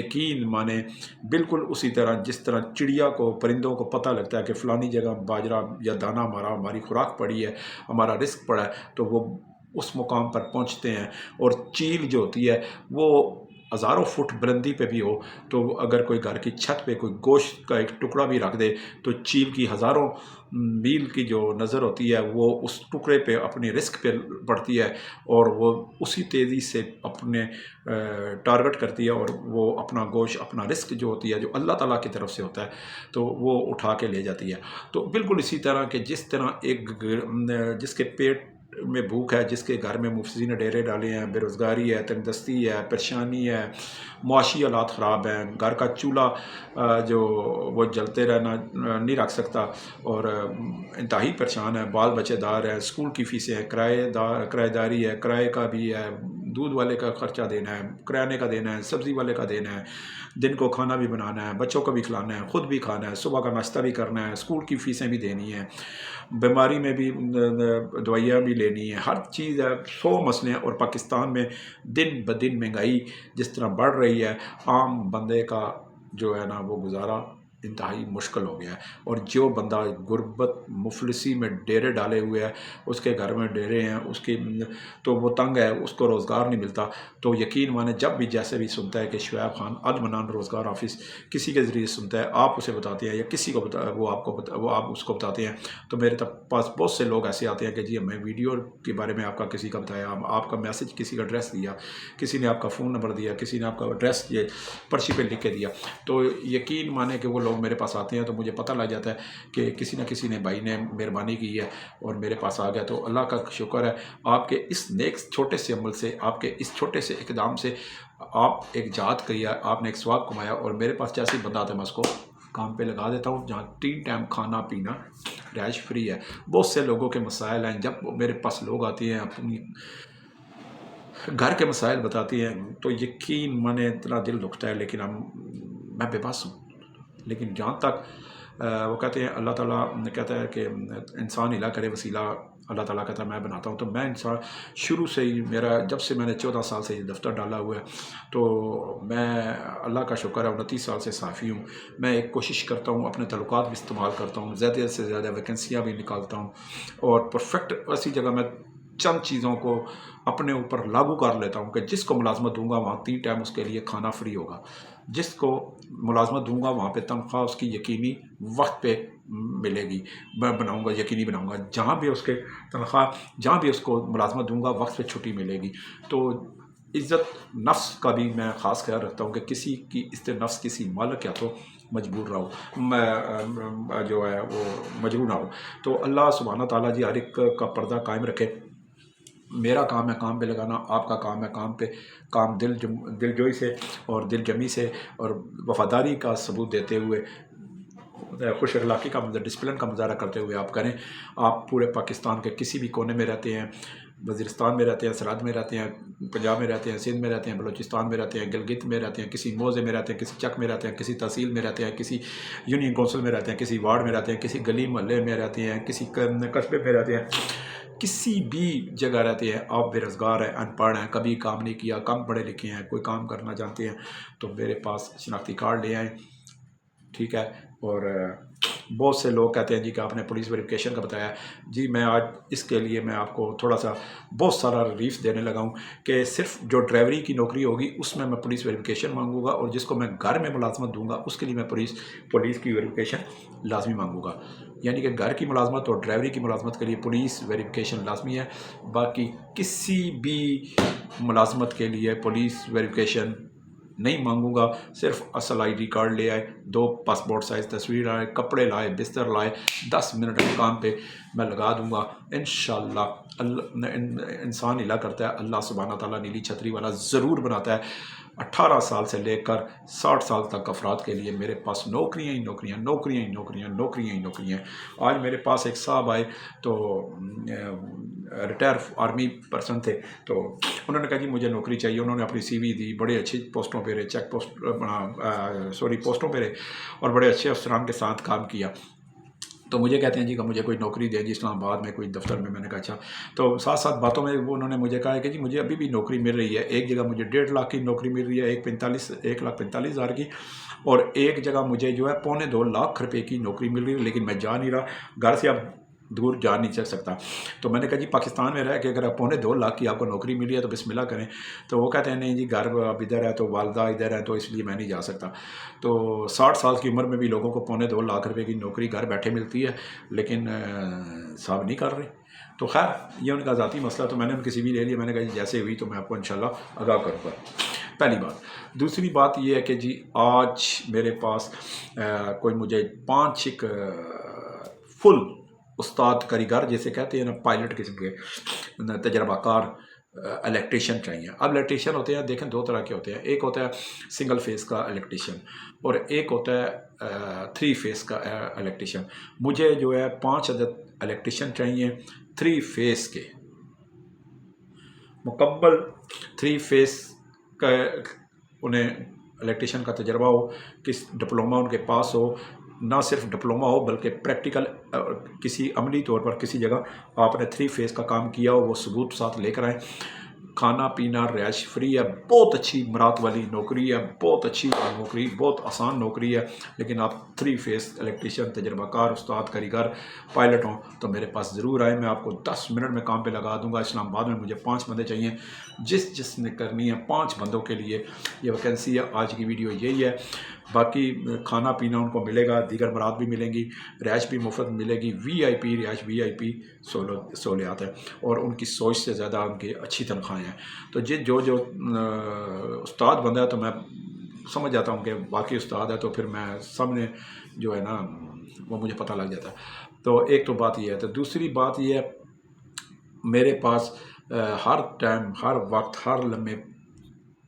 یقین مانے بالکل اسی طرح جس طرح چڑیا کو پرندوں کو پتہ لگتا ہے کہ فلانی جگہ باجرہ یا دانہ ہماری خوراک پڑی ہے، ہمارا رزق پڑا ہے، تو وہ اس مقام پر پہنچتے ہیں۔ اور چیل جو ہوتی ہے وہ ہزاروں فٹ بلندی پہ بھی ہو تو اگر کوئی گھر کی چھت پہ کوئی گوشت کا ایک ٹکڑا بھی رکھ دے تو چیل کی ہزاروں میل کی جو نظر ہوتی ہے وہ اس ٹکڑے پہ اپنی رزق پہ پڑتی ہے، اور وہ اسی تیزی سے اپنے ٹارگٹ کرتی ہے، اور وہ اپنا گوشت اپنا رزق جو ہوتی ہے جو اللہ تعالیٰ کی طرف سے ہوتا ہے تو وہ اٹھا کے لے جاتی ہے۔ تو بالکل اسی طرح کہ جس طرح جس کے پیٹ میں بھوک ہے، جس کے گھر میں مفسدین نے ڈیرے ڈالے ہیں، بے روزگاری ہے، تنگ دستی ہے، پریشانی ہے، معاشی حالات خراب ہیں، گھر کا چولہا جو وہ جلتے رہنا نہیں رکھ سکتا، اور انتہائی پریشان ہے، بال بچے دار ہے، اسکول کی فیسیں ہیں، کرایہ داری ہے، کرائے کا بھی ہے، دودھ والے کا خرچہ دینا ہے، کرانے کا دینا ہے، سبزی والے کا دینا ہے، دن کو کھانا بھی بنانا ہے، بچوں کو بھی کھلانا ہے، خود بھی کھانا ہے، صبح کا ناشتہ بھی کرنا ہے، اسکول کی فیسیں بھی دینی ہیں، بیماری میں بھی دوائیاں بھی لینی ہے، ہر چیز ہے، 100 مسئلے ہیں۔ اور پاکستان میں دن بدن مہنگائی جس طرح بڑھ رہی ہے، عام بندے کا جو ہے نا وہ گزارا انتہائی مشکل ہو گیا ہے، اور جو بندہ غربت مفلسی میں ڈیرے ڈالے ہوئے ہے، اس کے گھر میں ڈیرے ہیں، اس کی تو وہ تنگ ہے، اس کو روزگار نہیں ملتا، تو یقین مانے جب بھی جیسے بھی سنتا ہے کہ شعیب خان المنان روزگار آفس کسی کے ذریعے سنتا ہے، آپ اسے بتاتے ہیں یا کسی کو وہ آپ اس کو بتاتے ہیں، تو میرے پاس بہت سے لوگ ایسے آتے ہیں کہ جی ہمیں ویڈیو کے بارے میں آپ کا کسی کا بتایا، آپ کا میسج کسی کا ایڈریس دیا، کسی نے آپ کا فون نمبر دیا، کسی نے آپ کا ایڈریس یہ پرچی پہ لکھ کے دیا، تو یقین مانے کہ وہ لوگ میرے پاس آتے ہیں تو مجھے پتہ لگ جاتا ہے کہ کسی نہ کسی نے بھائی نے مہربانی کی ہے اور میرے پاس آ گیا، تو اللہ کا شکر ہے آپ کے اس نیک چھوٹے سے عمل سے، آپ کے اس چھوٹے سے اقدام سے آپ ایک جہاد کیا، آپ نے ایک ثواب کمایا، اور میرے پاس جیسے ہی بندہ آتا ہے میں اس کو کام پہ لگا دیتا ہوں، جہاں 3 ٹائم کھانا پینا رہائش فری ہے۔ بہت سے لوگوں کے مسائل ہیں، جب میرے پاس لوگ آتی ہیں اپنی گھر کے مسائل بتاتی ہیں تو یقین مانے اتنا دل دکھتا ہے، لیکن میں بے بس ہوں، لیکن جہاں تک وہ کہتے ہیں اللہ تعالیٰ کہتا ہے کہ انسان ہلا کرے وسیلہ اللہ تعالیٰ کہتا ہے میں بناتا ہوں، تو میں انسان شروع سے ہی جب سے میں نے 14 سال سے یہ دفتر ڈالا ہوا ہے تو میں اللہ کا شکر ہے 29 سال سے صحافی ہوں، میں ایک کوشش کرتا ہوں اپنے تعلقات بھی استعمال کرتا ہوں، زیادہ سے زیادہ ویکنسیاں بھی نکالتا ہوں، اور پرفیکٹ ایسی جگہ میں چند چیزوں کو اپنے اوپر لاگو کر لیتا ہوں کہ جس کو ملازمت دوں گا وہاں 3 ٹائم اس کے لیے کھانا فری ہوگا، جس کو ملازمت دوں گا وہاں پہ تنخواہ اس کی یقینی وقت پہ ملے گی، میں بناؤں گا، یقینی بناؤں گا، جہاں بھی اس کے تنخواہ جہاں بھی اس کو ملازمت دوں گا وقت پہ چھٹی ملے گی۔ تو عزت نفس کا بھی میں خاص خیال رکھتا ہوں کہ کسی کی عزت نفس کسی مالک یا تو مجبور رہو، میں جو ہے وہ مجبور نہ ہو، تو اللہ سبحانہ تعالیٰ جی ہر ایک کا پردہ قائم رکھے۔ میرا کام ہے کام پہ لگانا، آپ کا کام ہے کام دل جوئی سے اور دل جمی سے اور وفاداری کا ثبوت دیتے ہوئے، خوش اخلاقی کا ڈسپلن کا مظاہرہ کرتے ہوئے آپ کریں۔ آپ پورے پاکستان کے کسی بھی کونے میں رہتے ہیں، وزیرستان میں رہتے ہیں، سرحد میں رہتے ہیں، پنجاب میں رہتے ہیں، سندھ میں رہتے ہیں، بلوچستان میں رہتے ہیں، گلگت میں رہتے ہیں، کسی موضع میں رہتے ہیں، کسی چک میں رہتے ہیں، کسی تحصیل میں رہتے ہیں، کسی یونین کونسل میں رہتے ہیں، کسی وارڈ میں رہتے ہیں، کسی گلی محلے میں رہتے ہیں، کسی قصبے میں رہتے ہیں، کسی بھی جگہ رہتے ہیں، آپ بے روزگار ہیں، ان پڑھ ہیں، کبھی کام نہیں کیا، کم پڑھے لکھے ہیں، کوئی کام کرنا چاہتے ہیں تو میرے پاس شناختی کارڈ لے آئیں، ٹھیک ہے۔ اور بہت سے لوگ کہتے ہیں جی کہ آپ نے پولیس ویریفیکیشن کا بتایا، جی میں آج اس کے لیے میں آپ کو تھوڑا سا بہت سارا ریلیف دینے لگا ہوں کہ صرف جو ڈرائیوری کی نوکری ہوگی اس میں پولیس ویریفیکیشن مانگوں گا، اور جس کو میں گھر میں ملازمت دوں گا اس کے لیے میں پولیس کی ویریفیکیشن لازمی مانگوں گا، یعنی کہ گھر کی ملازمت اور ڈرائیوری کی ملازمت کے لیے پولیس ویریفیکیشن لازمی ہے، باقی کسی بھی ملازمت کے لیے پولیس ویریفیکیشن نہیں مانگوں گا۔ صرف اصل آئی ڈی کارڈ لے آئے، 2 پاسپورٹ سائز تصویر آئے، کپڑے لائے، بستر لائے، 10 منٹ کام پہ میں لگا دوں گا انشاءاللہ۔ انسان ہلا کرتا ہے، اللہ سبحانہ تعالیٰ نیلی چھتری والا ضرور بناتا ہے۔ 18 سال سے لے کر 60 سال تک افراد کے لیے میرے پاس نوکریاں ہی نوکریاں، نوکریاں ہی نوکریاں، نوکریاں ہی نوکریاں۔ آج میرے پاس ایک صاحب آئے تو ریٹائر آرمی پرسن تھے، تو انہوں نے کہا جی مجھے نوکری چاہیے، انہوں نے اپنی سی وی دی، بڑے اچھی پوسٹوں پہ رہے، پوسٹوں پہ رہے اور بڑے اچھے افسران کے ساتھ کام کیا، تو مجھے کہتے ہیں جی کہ مجھے کوئی نوکری دیں جی اسلام آباد میں کوئی دفتر میں. میں نے کہا اچھا. تو ساتھ ساتھ باتوں میں وہ انہوں نے مجھے کہا ہے کہ جی مجھے ابھی بھی نوکری مل رہی ہے. ایک جگہ مجھے 1.5 لاکھ کی نوکری مل رہی ہے, 1,45,000 کی, اور ایک جگہ مجھے جو ہے 2.25 لاکھ روپے کی نوکری مل رہی ہے, لیکن میں جا نہیں رہا گھر سے. اب دور جا نہیں چل سکتا. تو میں نے کہا جی پاکستان میں رہ کے اگر 2.25 لاکھ کی آپ کو نوکری ملی ہے تو بسم اللہ کریں. تو وہ کہتے ہیں نہیں جی گھر اب ادھر ہے, تو والدہ ادھر ہے, تو اس لیے میں نہیں جا سکتا. تو 60 سال کی عمر میں بھی لوگوں کو 2.25 لاکھ روپے کی نوکری گھر بیٹھے ملتی ہے, لیکن صاحب نہیں کر رہے. تو خیر یہ ان کا ذاتی مسئلہ. تو میں نے ان کی سی وی لے لیا. میں نے کہا جی جیسے ہوئی تو میں آپ کو انشاءاللہ آگاہ کروں گا. پہلی بات. دوسری بات یہ ہے کہ جی آج میرے پاس کوئی مجھے 5 فل استاد کاریگر جیسے کہتے ہیں نا, پائلٹ قسم کے تجربہ کار الیکٹریشین چاہیے. اب الیکٹریشین ہوتے ہیں دیکھیں 2 طرح کے ہوتے ہیں. ایک ہوتا ہے سنگل فیس کا الیکٹریشین اور ایک ہوتا ہے 3 فیس کا الیکٹریشین. مجھے جو ہے 5 عدد الیکٹریشین چاہیے 3 فیس کے, مکمل 3 فیس کا انہیں الیکٹریشین کا تجربہ ہو, کس ڈپلومہ ان کے پاس ہو. نہ صرف ڈپلومہ ہو بلکہ پریکٹیکل کسی عملی طور پر کسی جگہ آپ نے 3 فیس کا کام کیا ہو, وہ ثبوت ساتھ لے کر آئیں. کھانا پینا رہائش فری ہے, بہت اچھی مراد والی نوکری ہے, بہت اچھی نوکری, بہت آسان نوکری ہے. لیکن آپ 3 فیس الیکٹریشین تجربہ کار استاد کاریگر پائلٹ ہوں تو میرے پاس ضرور آئیں. میں آپ کو 10 منٹ میں کام پہ لگا دوں گا. اسلام آباد میں مجھے 5 بندے چاہیے, جس نے کرنی ہے 5 بندوں کے لیے یہ ویکینسی ہے. آج کی ویڈیو یہی ہے. باقی کھانا پینا ان کو ملے گا, دیگر مراد بھی ملیں گی, رہائش بھی مفت ملے گی, VIP رہائش, VIP سہولیات ہے, اور ان کی سوچ سے زیادہ ان کی اچھی تنخواہیں ہیں. تو جو استاد بندہ ہے تو میں سمجھ جاتا ہوں کہ باقی استاد ہے, تو پھر میں سامنے جو ہے نا وہ مجھے پتہ لگ جاتا ہے. تو ایک تو بات یہ ہے. تو دوسری بات یہ ہے میرے پاس ہر ٹائم ہر وقت ہر لمحے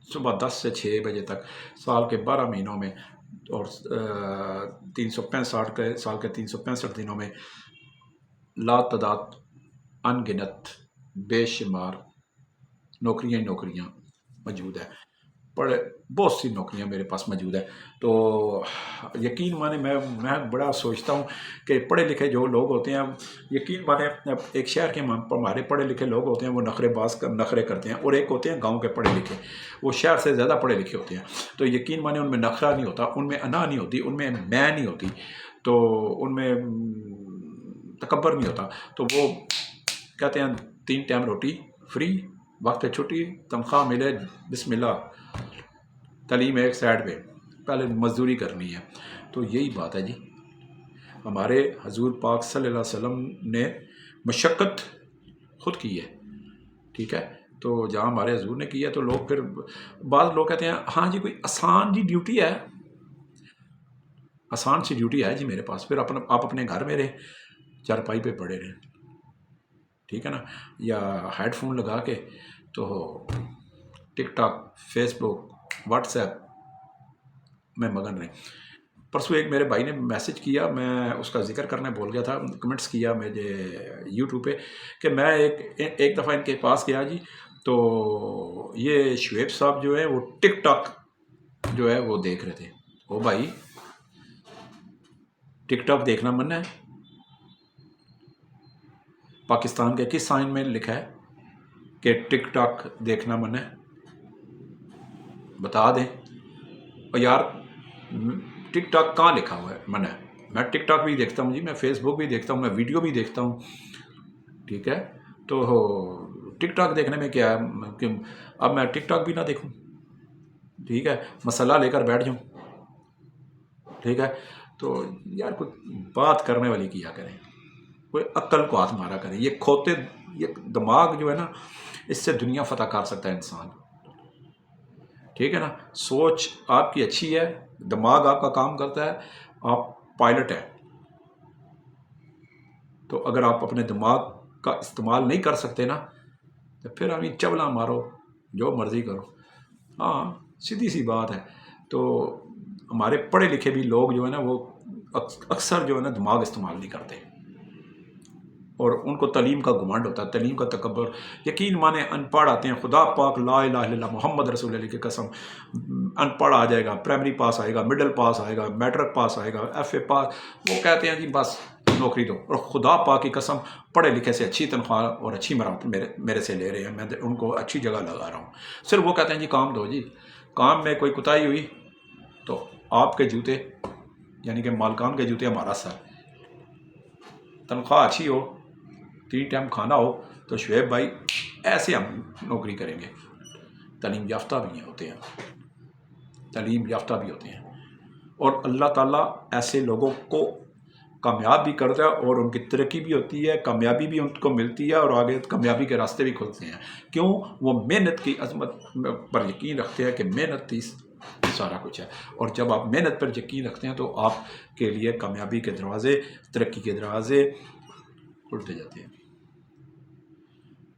صبح 10 سے 6 بجے تک سال کے 12 مہینوں میں اور 365 سال کے 365 دنوں میں لا تعداد ان گنت بے شمار نوکریاں موجود ہیں. بہت سی نوکریاں میرے پاس موجود ہیں. تو یقین مانے میں بڑا سوچتا ہوں کہ پڑھے لکھے جو لوگ ہوتے ہیں, یقین مانے ایک شہر کے ہمارے پڑھے لکھے لوگ ہوتے ہیں وہ نخرے کرتے ہیں, اور ایک ہوتے ہیں گاؤں کے پڑھے لکھے, وہ شہر سے زیادہ پڑھے لکھے ہوتے ہیں. تو یقین مانے ان میں نخرہ نہیں ہوتا, ان میں انا نہیں ہوتی, ان میں میں نہیں ہوتی, تو ان میں تکبر نہیں ہوتا. تو وہ کہتے ہیں 3 ٹائم روٹی فری, وقت چھٹی, تنخواہ ملے, بسم اللہ, تعلیم ایک سائڈ پہ, پہلے مزدوری کرنی ہے. تو یہی بات ہے جی. ہمارے حضور پاک صلی اللہ علیہ وسلم نے مشقت خود کی ہے, ٹھیک ہے. تو جہاں ہمارے حضور نے کی ہے تو لوگ پھر بعض لوگ کہتے ہیں ہاں جی کوئی آسان جی ڈیوٹی ہے, آسان سی ڈیوٹی ہے جی میرے پاس, پھر آپ اپنے گھر میں رہیں, چارپائی پہ پڑے رہیں, ٹھیک ہے نا, یا ہیڈ فون لگا کے تو ٹک ٹاک, فیس بک, واٹس ایپ میں مگن رہیں. پرسوں ایک میرے بھائی نے میسج کیا, میں اس کا ذکر کرنے بول گیا تھا, کمنٹس کیا مجھے یوٹیوب پہ کہ میں ایک دفعہ ان کے پاس گیا جی, تو یہ شعیب صاحب جو ہے وہ ٹک ٹاک جو ہے وہ دیکھ رہے تھے. او بھائی ٹک ٹاک دیکھنا منع ہے؟ پاکستان کے کس آئین میں لکھا ہے کہ ٹک ٹاک دیکھنا منع ہے؟ بتا دیں. اور یار ٹک ٹاک کہاں لکھا ہوا ہے منع ہے؟ میں ٹک ٹاک بھی دیکھتا ہوں جی, میں فیس بک بھی دیکھتا ہوں, میں ویڈیو بھی دیکھتا ہوں, ٹھیک ہے. تو ٹک ٹاک دیکھنے میں کیا ہے کہ اب میں ٹک ٹاک بھی نہ دیکھوں, ٹھیک ہے, مسئلہ لے کر بیٹھ جاؤں, ٹھیک ہے. تو یار کوئی بات کرنے والی کیا کریں, کوئی عقل کو ہاتھ مارا کریں. یہ دماغ جو ہے نا اس سے دنیا فتح کر سکتا ہے انسان, ٹھیک ہے نا. سوچ آپ کی اچھی ہے, دماغ آپ کا کام کرتا ہے, آپ پائلٹ ہیں, تو اگر آپ اپنے دماغ کا استعمال نہیں کر سکتے نا تو پھر ہمیں چبلا مارو, جو مرضی کرو. ہاں سیدھی سی بات ہے. تو ہمارے پڑھے لکھے بھی لوگ جو ہے نا وہ اکثر جو ہے نا دماغ استعمال نہیں کرتے, اور ان کو تعلیم کا گھمنڈ ہوتا ہے, تعلیم کا تکبر. یقین مانے ان پڑھ آتے ہیں, خدا پاک لا الہ الا اللہ محمد رسول اللہ کی قسم, ان پڑھ آ جائے گا, پرائمری پاس آئے گا, مڈل پاس آئے گا, میٹرک پاس آئے گا, FA پاس, وہ کہتے ہیں جی بس نوکری دو، اور خدا پاک کی قسم پڑھے لکھے سے اچھی تنخواہ اور اچھی مراتب میرے سے لے رہے ہیں، میں ان کو اچھی جگہ لگا رہا ہوں، صرف وہ کہتے ہیں جی کام دو، جی کام میں کوئی کوتاہی ہوئی تو آپ کے جوتے یعنی کہ مالکان کے جوتے ہمارا سر، تنخواہ اچھی ہو، 3 ٹائم کھانا ہو تو شعیب بھائی ایسے ہم نوکری کریں گے۔ تعلیم یافتہ بھی ہوتے ہیں، تعلیم یافتہ بھی ہوتے ہیں، اور اللہ تعالیٰ ایسے لوگوں کو کامیاب بھی کرتا ہے اور ان کی ترقی بھی ہوتی ہے، کامیابی بھی ان کو ملتی ہے، اور آگے کامیابی کے راستے بھی کھلتے ہیں۔ کیوں؟ وہ محنت کی عظمت پر یقین رکھتے ہیں کہ محنت ہی سارا کچھ ہے، اور جب آپ محنت پر یقین رکھتے ہیں تو آپ کے لیے کامیابی کے دروازے، ترقی کے دروازے کھلتے جاتے ہیں۔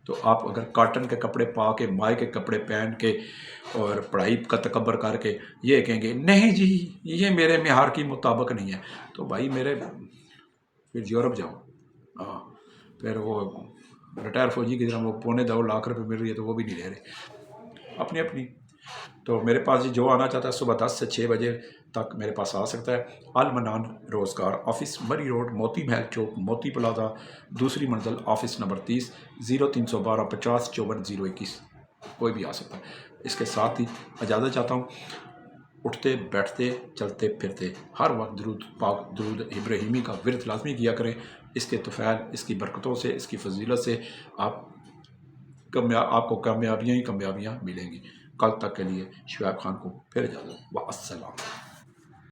تو آپ اگر کاٹن کے کپڑے پا کے، مائی کے کپڑے پہن کے اور پڑھائی کا تکبر کر کے یہ کہیں گے نہیں جی یہ میرے معیار کی مطابق نہیں ہے، تو بھائی میرے پھر یورپ جاؤ، ہاں پھر وہ ریٹائر فوجی کی طرح وہ 2.25 لاکھ مل رہی ہے تو وہ بھی نہیں لے رہے، اپنی اپنی۔ تو میرے پاس جی جو آنا چاہتا ہے صبح 10 سے 6 بجے تک میرے پاس آ سکتا ہے۔ المنان روزگار آفس، مری روڈ، موتی محل چوک، موتی پلازا، دوسری منزل، آفس نمبر 30، 0312 50 54 021، کوئی بھی آ سکتا ہے۔ اس کے ساتھ ہی اجازت چاہتا ہوں، اٹھتے بیٹھتے چلتے پھرتے ہر وقت درود پاک، درود ابراہیمی کا ورد لازمی کیا کریں۔ اس کے طفیل، اس کی برکتوں سے، اس کی فضیلت سے آپ کو کامیابیاں ہی کامیابیاں ملیں گی۔ کل تک کے لیے شعیب خان کو پھر اجازت، والسلام۔